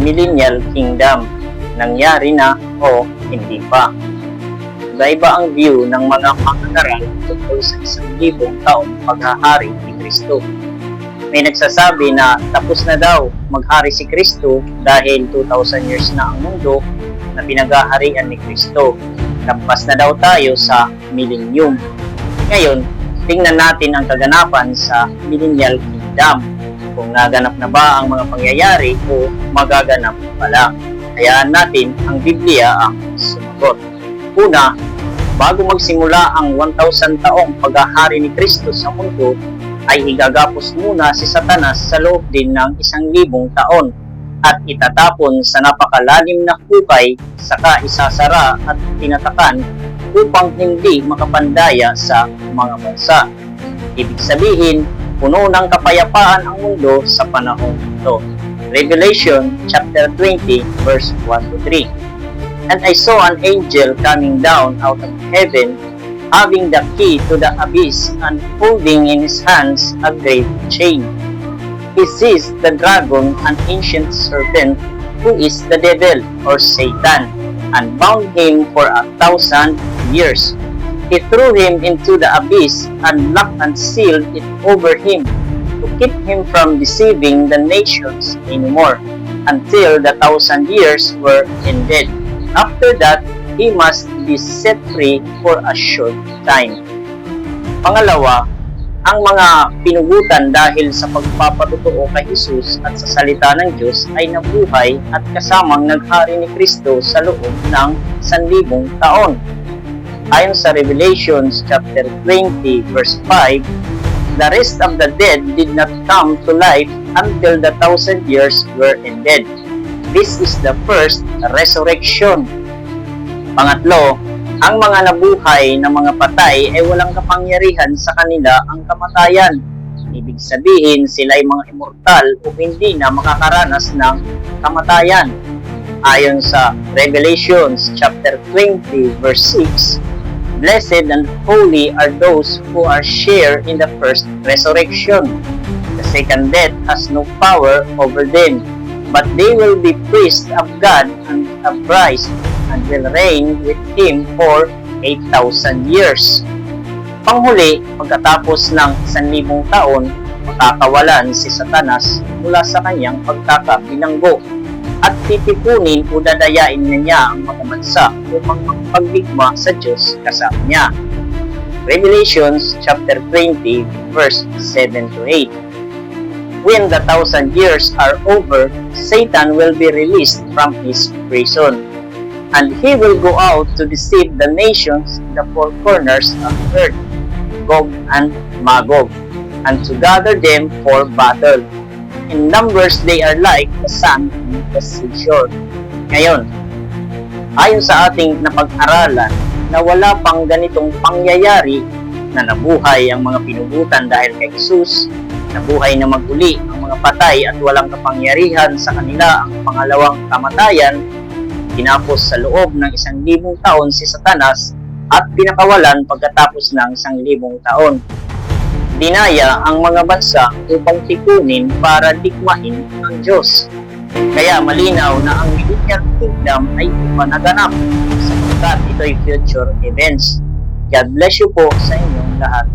Millennial Kingdom. Nangyari na o hindi pa. Iba-iba ang view ng mga mangangaral tungkol sa 1,000 taong paghahari ni Kristo. May nagsasabi na tapos na daw maghari si Kristo dahil 2,000 years na ang mundo na pinaghaharian ni Kristo. Lampas na daw tayo sa millennium. Ngayon, tingnan natin ang kaganapan sa Millennial Kingdom. Kung naganap na ba ang mga pangyayari o magaganap pa lang. Hayaan natin ang Biblia ang sumagot. Una, bago magsimula ang 1,000 taong paghahari ni Kristo sa mundo, ay igagapos muna si Satanas sa loob din ng 1,000 taon at itatapon sa napakalalim na hukay saka isasara at tinatakan upang hindi makapandaya sa mga bansa. Ibig sabihin, puno ng kapayapaan ang mundo sa panahong ito. Revelation chapter 20 verse 1-3. And I saw an angel coming down out of heaven, having the key to the abyss and holding in his hands a great chain. He seized the dragon, an ancient serpent, who is the devil or Satan, and bound him for 1,000 years. He threw him into the abyss and locked and sealed it over him to keep him from deceiving the nations anymore until the 1,000 years were ended. After that, he must be set free for a short time. Pangalawa, ang mga pinugutan dahil sa pagpapatotoo kay Jesus at sa salita ng Diyos ay nabuhay at kasamang naghari ni Kristo sa loob ng 1,000 taon. Ayon sa Revelation chapter 20 verse 5, the rest of the dead did not come to life until the 1,000 years were ended. This is the first resurrection. Pangatlo, ang mga nabuhay na mga patay ay walang kapangyarihan sa kanila ang kamatayan. Ibig sabihin, sila ay mga immortal o hindi na makakaranas ng kamatayan. Ayon sa Revelation chapter 20 verse 6, blessed and holy are those who are share in the first resurrection. The second death has no power over them, but they will be priests of God and of Christ, and will reign with Him for 8,000 years. Panghuli, pagkatapos ng 1,000 taon, makakawalan si Satanas mula sa kanyang pagkakabilanggo at titipunin o dadayain niya ang mga bansa upang magpagdigma sa Diyos kasama niya. Revelation chapter 20 verse 7-8. When the 1,000 years are over, Satan will be released from his prison, and he will go out to deceive the nations in the four corners of the earth, Gog and Magog, and to gather them for battle. In numbers, they are like the sand in the seashore. Ngayon, ayon sa ating napag-aralan na wala pang ganitong pangyayari na nabuhay ang mga pinugutan dahil kay Jesus, nabuhay na maguli ang mga patay at walang kapangyarihan sa kanila ang pangalawang kamatayan, tinapos sa loob ng 1,000 taon si Satanas at pinakawalan pagkatapos ng 1,000 taon. Dinaya ang mga bansa upang tipunin para digmain ng Diyos. Kaya malinaw na ang Millennial Kingdom ay managanap sapagkat ito'y future events. God bless you po sa inyong lahat.